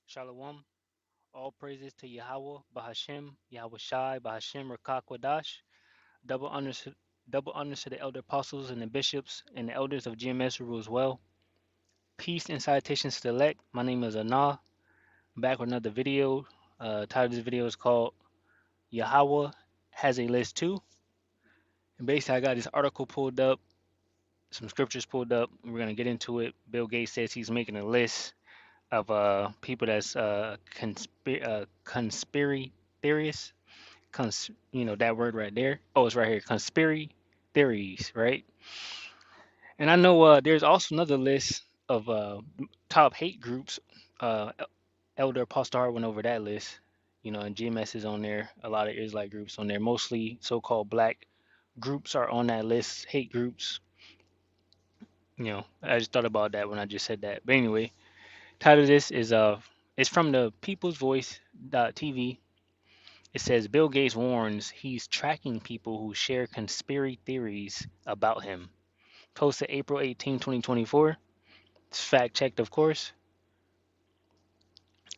Shalom. All praises to Yahawah, Bahashem, Yahweh Shai, Bahashem, Rakakwadash. Double honors, double honors to the elder apostles and the bishops and the elders of GMS who rule as well. Peace and salutations to the elect. My name is Anah. I'm back with another video. Title of this video is called Yahawah has a list too. And basically, I got this article pulled up, some scriptures pulled up. We're gonna get into it. Bill Gates says he's making a list of people that's conspiracy theorists. That word right there. Oh, it's right here. Conspiracy theories, right? And I know there's also another list of top hate groups. Elder Apostle Hart went over that list. And GMS is on there. A lot of Israelite groups on there. Mostly so-called black groups are on that list. Hate groups. I just thought about that when I just said that. But anyway, title of this is it's from the People's Voice TV. It says Bill Gates warns he's tracking people who share conspiracy theories about him. Posted April 18, 2024. It's fact checked, of course.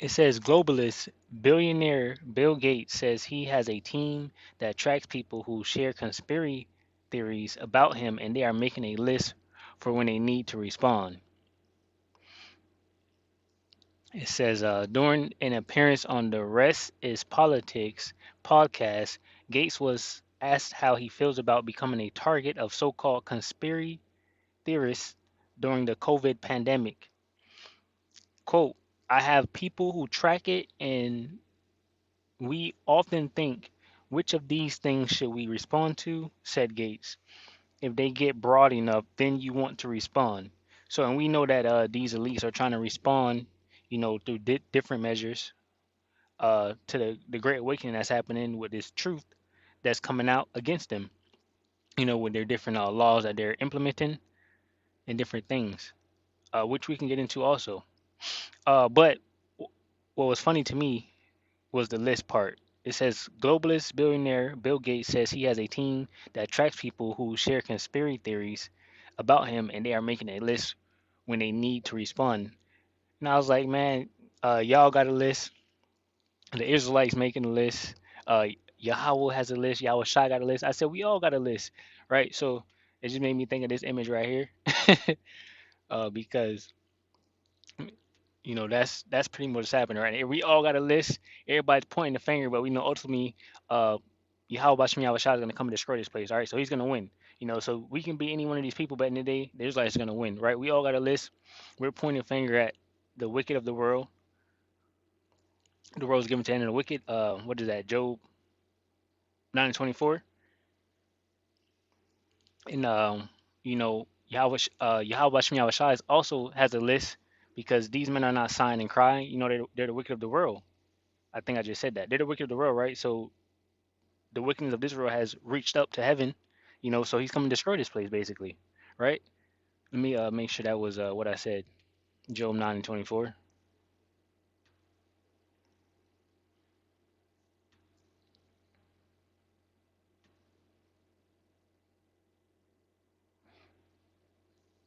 It says globalist billionaire Bill Gates says he has a team that tracks people who share conspiracy theories about him, and they are making a list for when they need to respond. It says during an appearance on the Rest is Politics podcast, Gates was asked how he feels about becoming a target of so-called conspiracy theorists during the COVID pandemic. Quote, I have people who track it, and we often think, which of these things should we respond to? Said Gates. If they get broad enough, then you want to respond. So, and we know that these elites are trying to respond, through different measures to the great awakening that's happening with this truth that's coming out against them, with their different laws that they're implementing and different things, which we can get into also. But what was funny to me was the list part. It says globalist billionaire Bill Gates says he has a team that tracks people who share conspiracy theories about him, and they are making a list when they need to respond. And I was like, man, y'all got a list. The Israelites making a list. Uh, Yahweh has a list. Yahweh Shai got a list. I said we all got a list, right? So it just made me think of this image right here, because that's pretty much what's happening right now. We all got a list. Everybody's pointing the finger, but we know ultimately, Yahweh Bashem Yahweh Shai is gonna come and destroy this place. All right, so he's gonna win. So we can be any one of these people, but in the day, the Israelites are gonna win, right? We all got a list. We're pointing a finger at the wicked of the world. The world is given to the end of the wicked. What is that? Job 9:24. And Yahweh Shem Yahweh Shai also has a list because these men are not sighing and crying. They're the wicked of the world. I think I just said that. They're the wicked of the world, right? So the wickedness of this world has reached up to heaven, so he's coming to destroy this place basically, right? Let me make sure that was what I said. Job 9:24.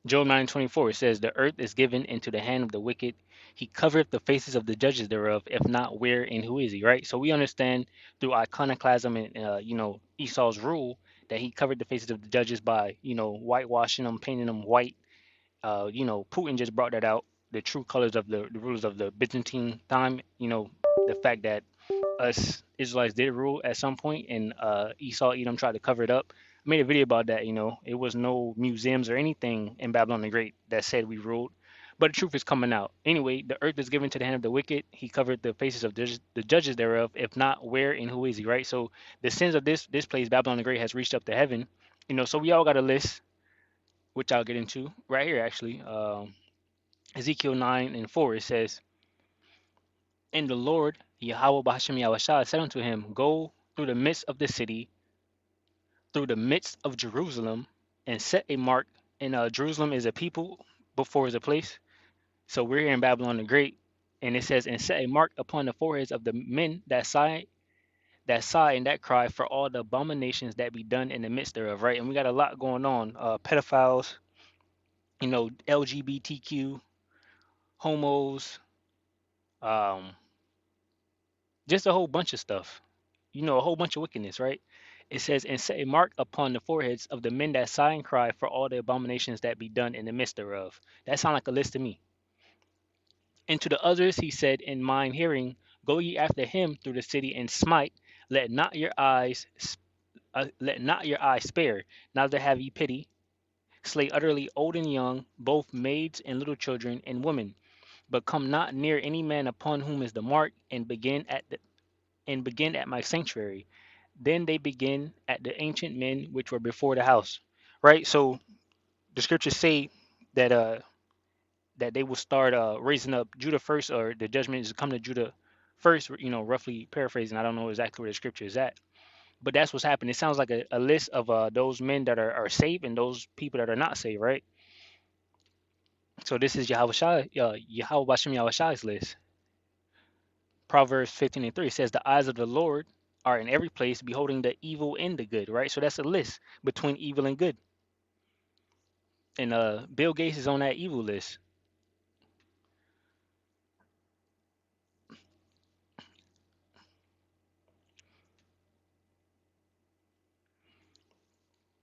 Job 9:24, it says, the earth is given into the hand of the wicked. He covereth the faces of the judges thereof. If not, where and who is he? Right. So we understand through iconoclasm and Esau's rule that he covered the faces of the judges by whitewashing them, painting them white. Putin just brought that out. The true colors of the rulers of the Byzantine time. The fact that us Israelites did rule at some point, and Esau Edom tried to cover it up. I made a video about that. It was no museums or anything in Babylon the Great that said we ruled, but the truth is coming out. Anyway, the earth is given to the hand of the wicked. He covered the faces of the judges thereof. If not, where and who is he? Right. So the sins of this place, Babylon the Great, has reached up to heaven. So we all got a list, which I'll get into right here. Actually, Ezekiel 9:4. It says, and the Lord, Yahweh Bahashem Yahushua, said unto him, go through the midst of the city, through the midst of Jerusalem, and set a mark. And Jerusalem is a people, before is a place. So we're here in Babylon the Great, and it says, and set a mark upon the foreheads of the men that sigh and that cry for all the abominations that be done in the midst thereof, right? And we got a lot going on. Pedophiles, LGBTQ, homos, Um, just a whole bunch of stuff. A whole bunch of wickedness, right? It says, and set a mark upon the foreheads of the men that sigh and cry for all the abominations that be done in the midst thereof. That sound like a list to me. And to the others he said in mine hearing, go ye after him through the city and smite. Let not your eyes, let not your eyes spare. Neither have ye pity. Slay utterly old and young, both maids and little children and women. But come not near any man upon whom is the mark, and begin at my sanctuary. Then they begin at the ancient men which were before the house. Right? So the scriptures say that that they will start raising up Judah first, or the judgment is come to Judah first, roughly paraphrasing. I don't know exactly where the scripture is at. But that's what's happening. It sounds like a list of those men that are saved and those people that are not saved, right? So this is Yahweh Bashem Yahweh Shai's list. Proverbs 15 and 3 says, the eyes of the Lord are in every place, beholding the evil and the good, right? So that's a list between evil and good. And Bill Gates is on that evil list.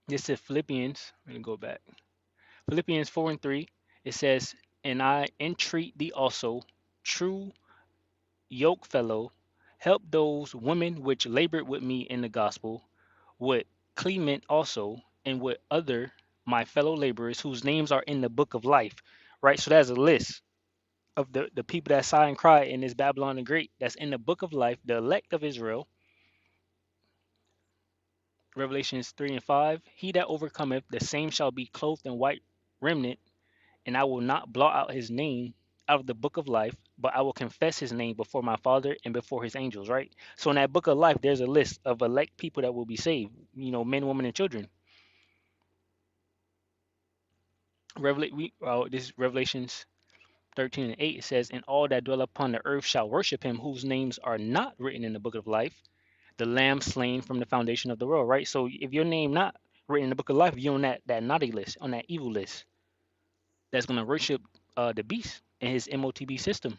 This is Philippians. Let me go back. Philippians 4 and 3. It says, and I entreat thee also, true yoke fellow, help those women which labored with me in the gospel, with Clement also, and with other my fellow laborers whose names are in the book of life. Right? So that's a list of the people that sigh and cry in this Babylon the Great that's in the book of life, the elect of Israel. Revelations 3 and 5. He that overcometh, the same shall be clothed in white remnant, and I will not blot out his name out of the book of life, but I will confess his name before my Father and before his angels, right? So in that book of life, there's a list of elect people that will be saved, men, women, and children. This is Revelations 13 and 8. It says, and all that dwell upon the earth shall worship him, whose names are not written in the book of life, the lamb slain from the foundation of the world, right? So if your name not written in the book of life, you're on that naughty list, on that evil list, that's going to worship the beast and his MOTB system.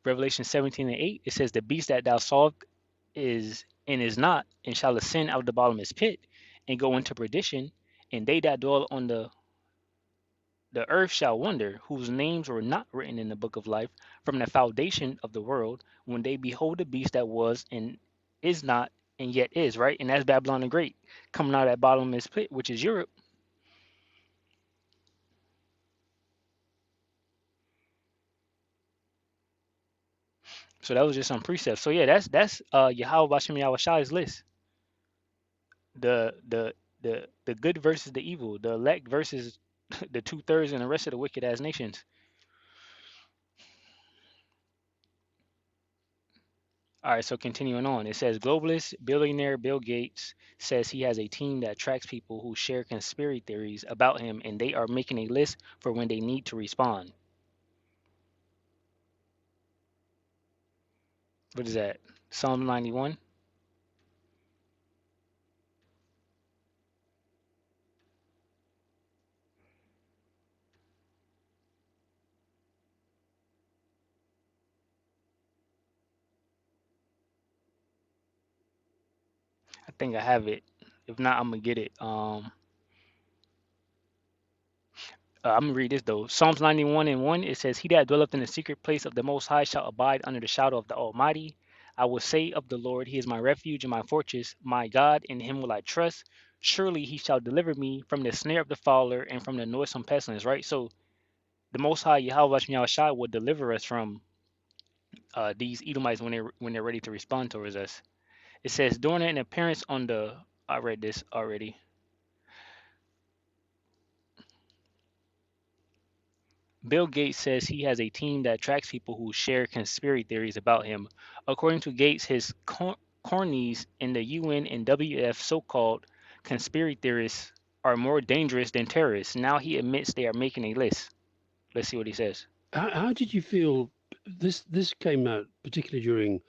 Revelation 17 and 8, it says, the beast that thou sawest is and is not, and shall ascend out of the bottomless pit and go into perdition, and they that dwell on the earth shall wonder, whose names were not written in the book of life from the foundation of the world, when they behold the beast that was and is not and yet is, right? And that's Babylon the Great coming out of that bottomless pit, which is Europe. So that was just some precepts. So yeah, that's Yahweh Bashem Yahweh Shai's list. The good versus the evil, the elect versus the 2/3 and the rest of the wicked as nations. All right, so continuing on, it says globalist billionaire Bill Gates says he has a team that tracks people who share conspiracy theories about him, and they are making a list for when they need to respond. What is that? Psalm 91. I think I have it. If not, I'm gonna get it. I'm gonna read this though. Psalms 91 and 1. It says, "He that dwelleth in the secret place of the Most High shall abide under the shadow of the Almighty. I will say of the Lord, He is my refuge and my fortress, my God, in Him will I trust. Surely He shall deliver me from the snare of the fowler and from the noisome pestilence." Right. So the Most High Yahweh Shai Shai will deliver us from these Edomites when they're ready to respond towards us. It says, during an appearance on the. I read this already. Bill Gates says he has a team that tracks people who share conspiracy theories about him. According to Gates, his cornies in the UN and WF so-called conspiracy theorists are more dangerous than terrorists. Now he admits they are making a list. Let's see what he says. How did you feel? This came out particularly during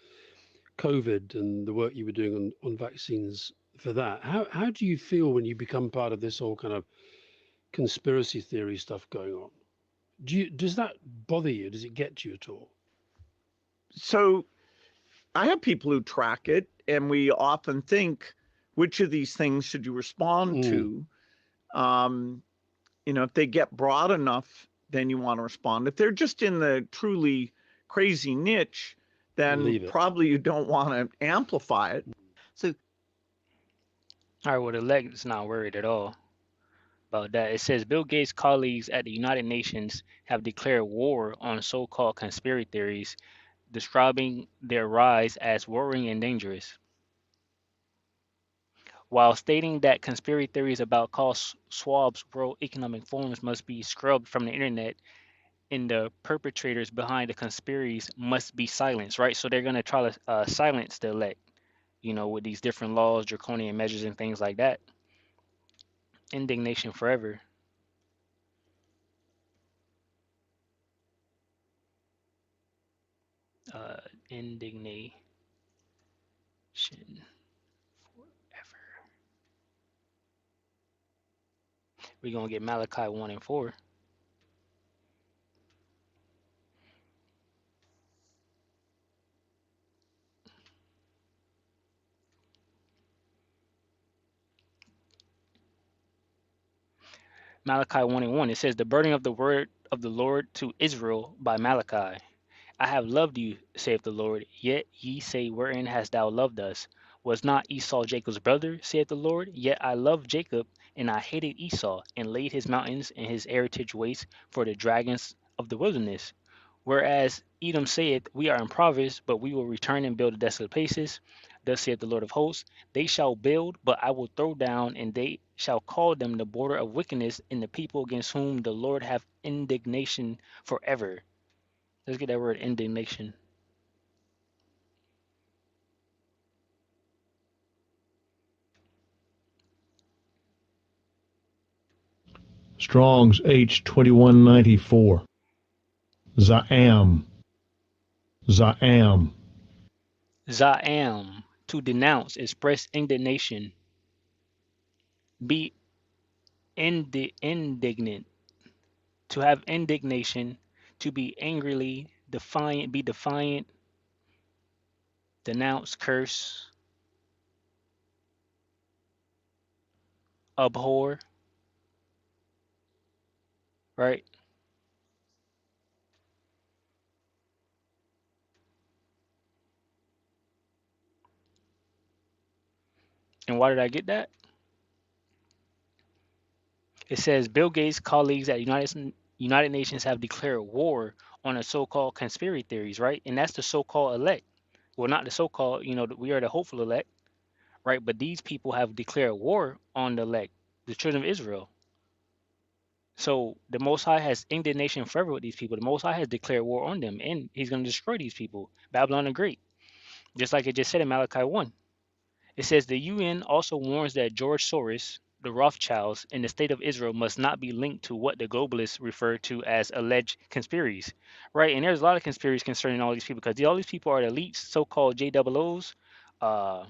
COVID and the work you were doing on vaccines for that. How do you feel when you become part of this whole kind of conspiracy theory stuff going on? Does that bother you? Does it get to you at all? So I have people who track it, and we often think, which of these things should you respond Mm, to? Um, if they get broad enough, then you want to respond. If they're just in the truly crazy niche, then leave it. probably you don't want to amplify it. So All right, well, the leg is not worried at all about that. It says Bill Gates' colleagues at the United Nations have declared war on so-called conspiracy theories, describing their rise as worrying and dangerous, while stating that conspiracy theories about Klaus Schwab's World Economic Forums must be scrubbed from the internet and the perpetrators behind the conspiracies must be silenced, right? So they're going to try to silence the elect, with these different laws, draconian measures, and things like that. Indignation forever. Uh, indignation forever. We're going to get Malachi 1 and 4. Malachi 1 and 1. It says, the burden of the word of the Lord to Israel by Malachi. I have loved you, saith the Lord. Yet ye say, wherein hast thou loved us? Was not Esau Jacob's brother, saith the Lord? Yet I loved Jacob, and I hated Esau, and laid his mountains and his heritage waste for the dragons of the wilderness. Whereas Edom saith, we are impoverished, but we will return and build the desolate places. Thus saith the Lord of hosts, they shall build, but I will throw down, and they shall call them the border of wickedness, and the people against whom the Lord hath indignation forever. Let's get that word indignation. Strong's H 2194. Za'am. Za'am. Za'am, to denounce, express indignation, be indignant, to have indignation, to be angrily defiant, be defiant, denounce, curse, abhor, right? And why did I get that? It says Bill Gates' colleagues at United Nations have declared war on the so-called conspiracy theories, right? And that's the so-called elect. Well, not the so-called, we are the hopeful elect, right? But these people have declared war on the elect, the children of Israel. So the Most High has indignation forever with these people. The Most High has declared war on them, and He's going to destroy these people. Babylon the Great, just like it just said in Malachi 1. It says the UN also warns that George Soros, the Rothschilds, and the state of Israel must not be linked to what the globalists refer to as alleged conspiracies, right? And there's a lot of conspiracies concerning all these people because all these people are the elites, so-called JOOs, uh,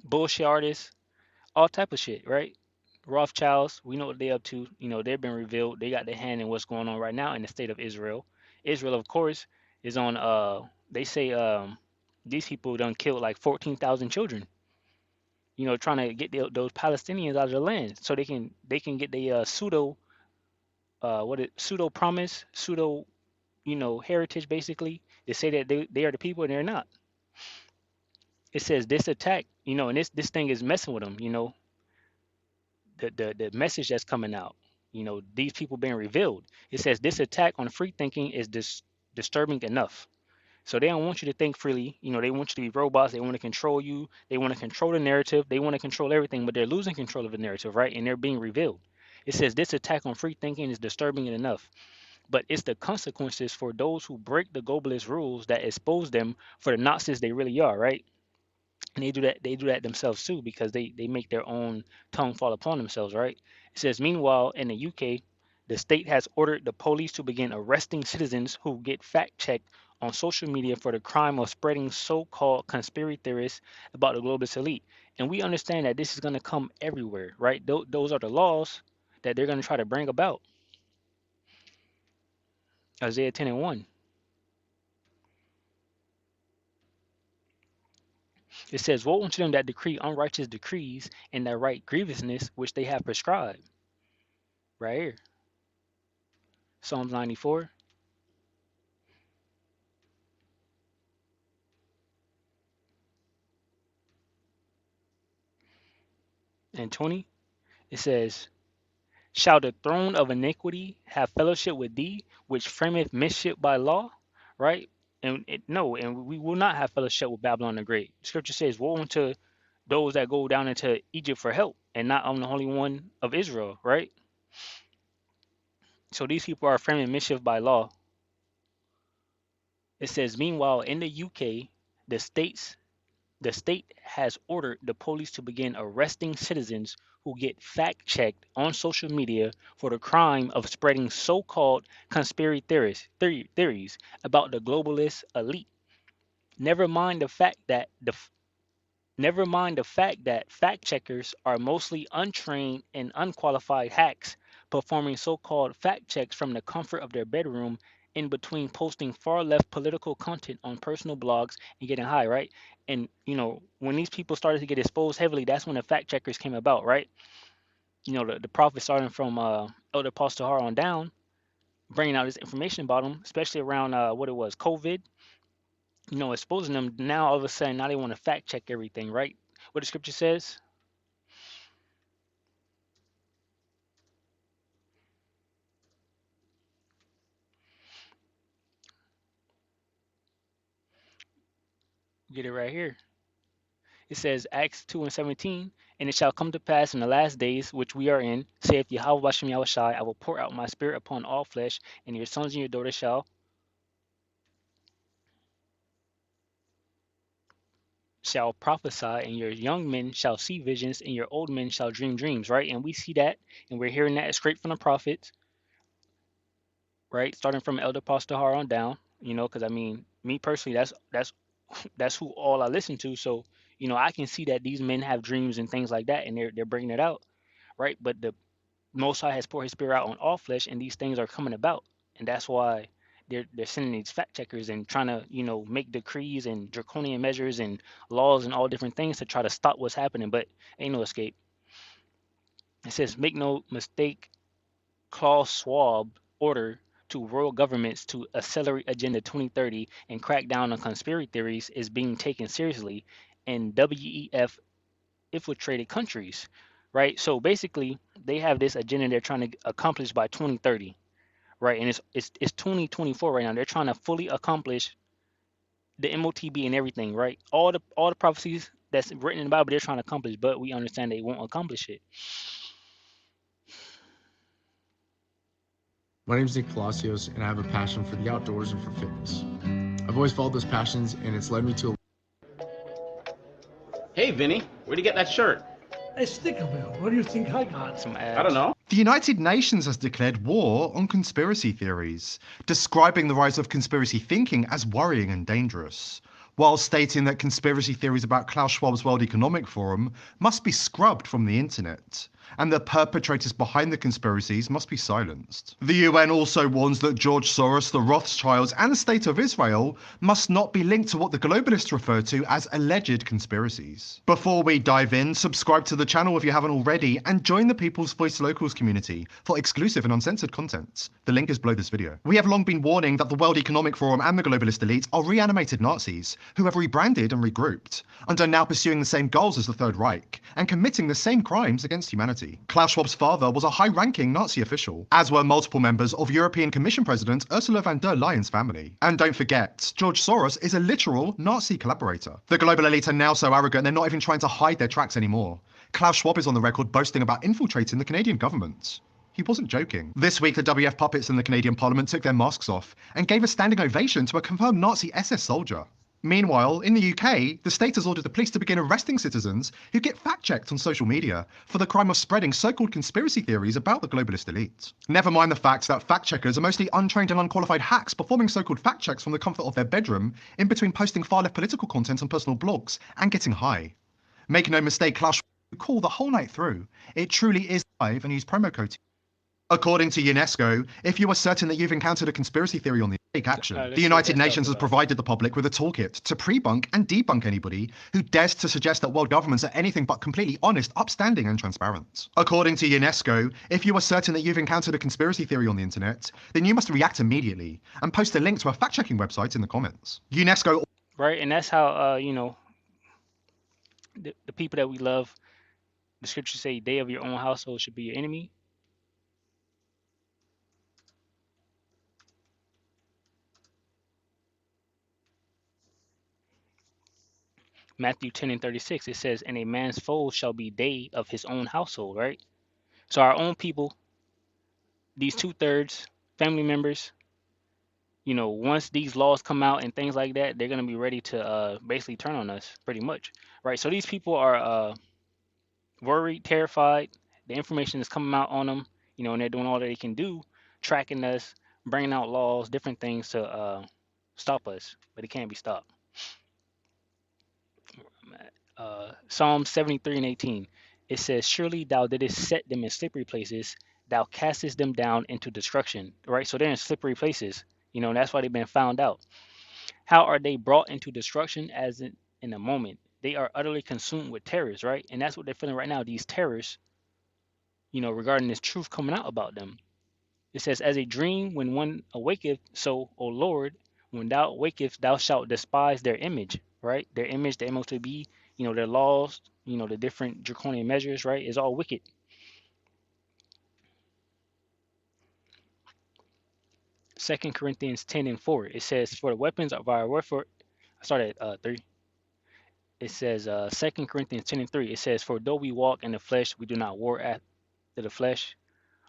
bullshit artists, all type of shit, right? Rothschilds, we know what they're up to. They've been revealed. They got their hand in what's going on right now in the state of Israel. Israel, of course, is on. They say these people done killed like 14,000 children. Trying to get those Palestinians out of the land so they can get the pseudo promise, pseudo heritage basically. They say that they are the people and they're not. It says this attack, and this thing is messing with them. The message that's coming out, these people being revealed. It says this attack on free thinking is disturbing enough. So they don't want you to think freely. They want you to be robots. They want to control you. They want to control the narrative. They want to control everything, but they're losing control of the narrative, right? And they're being revealed. It says this attack on free thinking is disturbing enough, but it's the consequences for those who break the globalist rules that expose them for the Nazis they really are, right? And they do that themselves too because they make their own tongue fall upon themselves, right? It says meanwhile in the UK, the state has ordered the police to begin arresting citizens who get fact checked on social media for the crime of spreading so-called conspiracy theories about the globalist elite. And we understand that this is going to come everywhere, right? Those are the laws that they're going to try to bring about. Isaiah 10 and 1. It says, woe unto them that decree unrighteous decrees and that write grievousness which they have prescribed. Right here. Psalms 94 and 20. It says, shall the throne of iniquity have fellowship with thee, which frameth mischief by law? Right? No, and we will not have fellowship with Babylon the Great. Scripture says, woe unto those that go down into Egypt for help, and not on the Holy One of Israel, right? So these people are framing mischief by law. It says, meanwhile, in the UK, the states the state has ordered the police to begin arresting citizens who get fact checked on social media for the crime of spreading so-called conspiracy theories about the globalist elite. Never mind the fact that fact checkers are mostly untrained and unqualified hacks performing so-called fact checks from the comfort of their bedroom in between posting far left political content on personal blogs and getting high, right? And when these people started to get exposed heavily, that's when the fact checkers came about, right? The prophet starting from Elder Apostle Har on down, bringing out this information about them, especially around what it was, COVID, exposing them. Now all of a sudden, now they want to fact check everything, right? What the scripture says. Get it right here. It says, Acts 2 and 17, and it shall come to pass in the last days which we are in, saith YAHAWAH Bashem Yahushai, I will pour out my spirit upon all flesh, and your sons and your daughters shall prophesy, and your young men shall see visions, and your old men shall dream dreams, right? And we see that, and we're hearing that straight from the prophets, right? Starting from Elder Pastor Har on down, because I mean, me personally, that's who all I listen to. So, I can see that these men have dreams and things like that, and they're bringing it out, right? But the Most High has poured His Spirit out on all flesh, and these things are coming about, and that's why they're sending these fact checkers and trying to make decrees and draconian measures and laws and all different things to try to stop what's happening. But ain't no escape. It says, make no mistake, Klaus Schwab order to world governments to accelerate Agenda 2030 and crack down on conspiracy theories is being taken seriously, and WEF infiltrated countries, right? So basically, they have this agenda they're trying to accomplish by 2030, right? And it's 2024 right now. They're trying to fully accomplish the MOTB and everything, right? All the prophecies that's written in the Bible, they're trying to accomplish, but we understand they won't accomplish it. My name is Nick Palacios, and I have a passion for the outdoors and for fitness. I've always followed those passions, and it's led me to Hey, Vinny, where'd you get that shirt? Hey, Stickerbill, what do you think I got? Some ads. I don't know. The United Nations has declared war on conspiracy theories, describing the rise of conspiracy thinking as worrying and dangerous, while stating that conspiracy theories about Klaus Schwab's World Economic Forum must be scrubbed from the internet, and the perpetrators behind the conspiracies must be silenced. The UN also warns that George Soros, the Rothschilds, and the State of Israel must not be linked to what the globalists refer to as alleged conspiracies. Before we dive in, subscribe to the channel if you haven't already, and join the People's Voice Locals community for exclusive and uncensored content. The link is below this video. We have long been warning that the World Economic Forum and the globalist elite are reanimated Nazis who have rebranded and regrouped, and are now pursuing the same goals as the Third Reich, and committing the same crimes against humanity. Klaus Schwab's father was a high-ranking Nazi official, as were multiple members of European Commission President Ursula von der Leyen's family. And don't forget, George Soros is a literal Nazi collaborator. The global elite are now so arrogant they're not even trying to hide their tracks anymore. Klaus Schwab is on the record boasting about infiltrating the Canadian government. He wasn't joking. This week, the WF puppets in the Canadian Parliament took their masks off and gave a standing ovation to a confirmed Nazi SS soldier. Meanwhile, in the UK, the state has ordered the police to begin arresting citizens who get fact-checked on social media for the crime of spreading so-called conspiracy theories about the globalist elite. Never mind the fact that fact-checkers are mostly untrained and unqualified hacks performing so-called fact-checks from the comfort of their bedroom in between posting far-left political content on personal blogs and getting high. Make no mistake, Klaus will call the whole night through. It truly is live, and use promo code According to UNESCO, if you are certain that you've encountered a conspiracy theory on the take action. Let's The see what United that's Nations talking has about. provided the public with a toolkit to pre-bunk and debunk anybody who dares to suggest that world governments are anything but completely honest, upstanding, and transparent. According to UNESCO, if you are certain that you've encountered a conspiracy theory on the internet, then you must react immediately and post a link to a fact-checking website in the comments. UNESCO. Right, and that's how the people that we love. The scriptures say, "They of your own household should be your enemy." Matthew 10:36, it says, "And a man's foes shall be they of his own household." Right. So our own people, these 2/3 family members, once these laws come out and things like that, they're gonna be ready to basically turn on us, pretty much. Right. So these people are worried, terrified. The information is coming out on them, and they're doing all that they can do, tracking us, bringing out laws, different things to stop us, but it can't be stopped. Psalm 73:18, it says, "Surely thou didst set them in slippery places, thou castest them down into destruction." Right? So they're in slippery places. That's why they've been found out. How are they brought into destruction? As in a moment. They are utterly consumed with terrors, right? And that's what they're feeling right now, these terrors, regarding this truth coming out about them. It says, "As a dream when one awaketh, so, O Lord, when thou awakest, thou shalt despise their image," right? Their image, the MOTB, their laws, the different draconian measures, right? Is all wicked. Second Corinthians 10:4, it says, "For the weapons of our warfare," I started at 3. It says, 2 Corinthians 10:3, it says, "For though we walk in the flesh, we do not war after the flesh.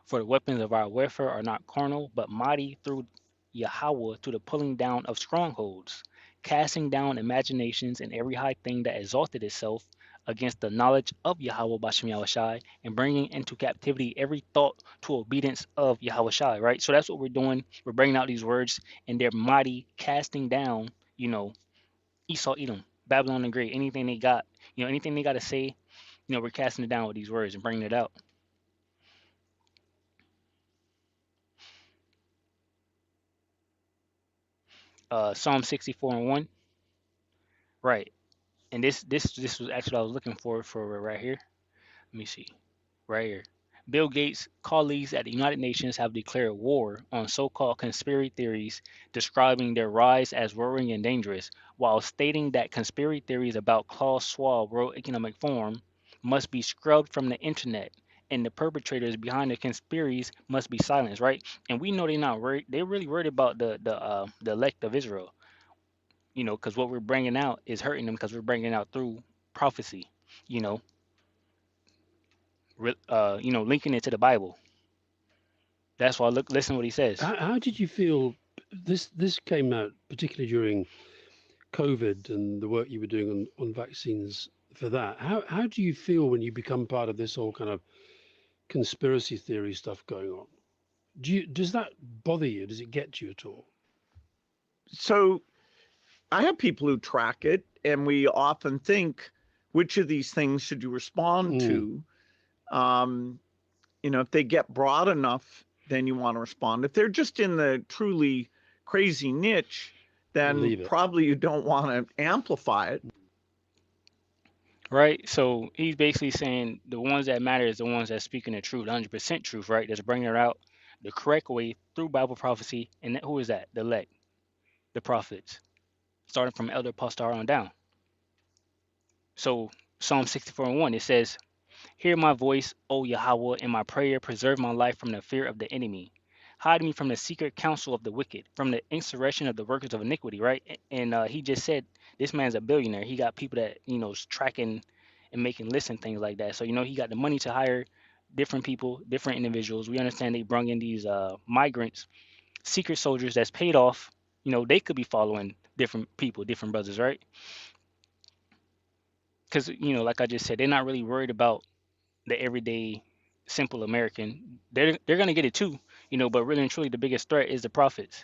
For the weapons of our warfare are not carnal, but mighty through YAHAWAH to the pulling down of strongholds, casting down imaginations and every high thing that exalted itself against the knowledge of Yahweh Bashem Yahushai, and bringing into captivity every thought to obedience of Yahushai." Right? So that's what we're doing. We're bringing out these words, and they're mighty, casting down, Esau, Edom, Babylon the Great, anything they got, anything they got to say, we're casting it down with these words and bringing it out. Psalm 64:1. Right. And this was actually what I was looking for right here. Let me see. Right here. Bill Gates' colleagues at the United Nations have declared war on so-called conspiracy theories, describing their rise as worrying and dangerous, while stating that conspiracy theories about Klaus Schwab World Economic Forum must be scrubbed from the internet, and the perpetrators behind the conspiracies must be silenced. Right. And we know they're not worried. They're really worried about the elect of Israel. Because what we're bringing out is hurting them, because we're bringing out through prophecy, you know, linking it to the Bible. That's why listen what he says. How did you feel? This came out particularly during COVID and the work you were doing on vaccines for that. How do you feel when you become part of this whole kind of conspiracy theory stuff going on? Does that bother you? Does it get to you at all? So I have people who track it, and we often think, which of these things should you respond to? If they get broad enough, then you want to respond. If they're just in the truly crazy niche, then probably you don't want to amplify it. Right. So he's basically saying the ones that matter is the ones that speaking the truth, 100% truth, right? That's bringing it out the correct way through Bible prophecy. And who is that? The elect, the prophets, starting from Elder Apostle on down. So Psalm 64:1, it says, "Hear my voice, O Yahweh, in my prayer. Preserve my life from the fear of the enemy. Hide me from the secret counsel of the wicked, from the insurrection of the workers of iniquity." Right? And he just said this man's a billionaire. He got people that is tracking and making lists and things like that. So he got the money to hire different people, different individuals. We understand they brought in these migrants, secret soldiers that's paid off. They could be following different people, different brothers, right? Because like I just said, they're not really worried about the everyday simple American. They're gonna get it too, but really and truly the biggest threat is the prophets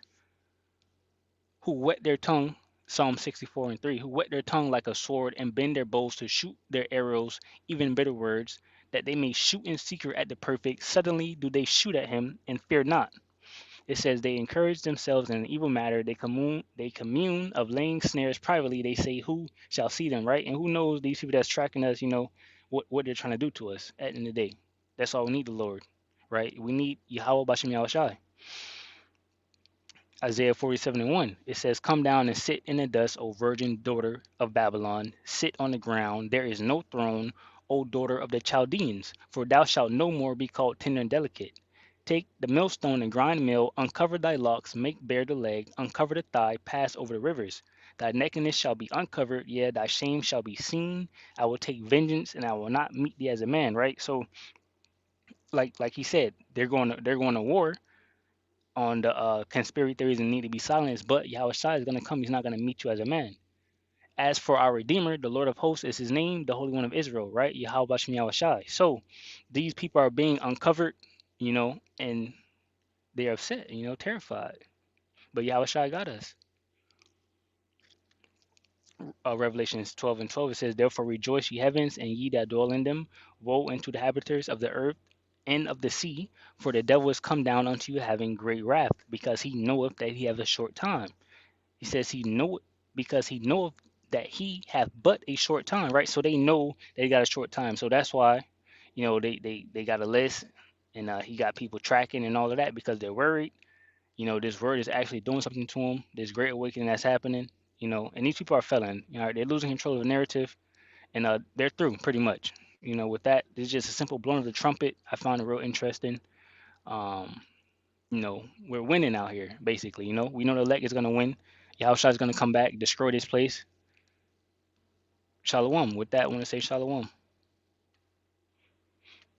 who wet their tongue, Psalm 64:3, who wet their tongue like a sword and bend their bows to shoot their arrows, even bitter words. that they may shoot in secret at the perfect. Suddenly do they shoot at him, and fear not. It says they encourage themselves in an evil matter. They commune of laying snares privately. They say, who shall see them, right? And who knows these people that's tracking us, what they're trying to do to us at the end of the day. That's all we need, the Lord, right? We need Yahawah Bashem Yahushai. Isaiah 47:1, it says, come down and sit in the dust, O virgin daughter of Babylon. Sit on the ground. There is no throne, O daughter of the Chaldeans, for thou shalt no more be called tender and delicate. Take the millstone and grind mill, uncover thy locks, make bare the leg, uncover the thigh, pass over the rivers. Thy nakedness shall be uncovered, yea, thy shame shall be seen. I will take vengeance, and I will not meet thee as a man, right? So, like he said, they're going to war on the conspiracy theories and need to be silenced, but Yahweh Shai is going to come. He's not going to meet you as a man. As for our Redeemer, the Lord of hosts is his name, the Holy One of Israel, right? Yahweh Bashem Yahweh Shai. So these people are being uncovered, and they're upset, terrified. But Yahweh Shai got us. Revelations 12:12, it says, therefore rejoice, ye heavens, and ye that dwell in them. Woe unto the habitants of the earth and of the sea, for the devil is come down unto you having great wrath, because he knoweth that he hath a short time. He says he know it because he knoweth that he hath but a short time, right? So they know they got a short time. So that's why, they got a list, and he got people tracking and all of that because they're worried. This word is actually doing something to them. This great awakening that's happening. And these people are failing. They're losing control of the narrative, and they're through pretty much. With that, it's just a simple blowing of the trumpet. I found it real interesting. Um, we're winning out here, basically. We know the elect is gonna win. Yahushua is gonna come back, destroy this place. Shalom. With that, I want to say shalom.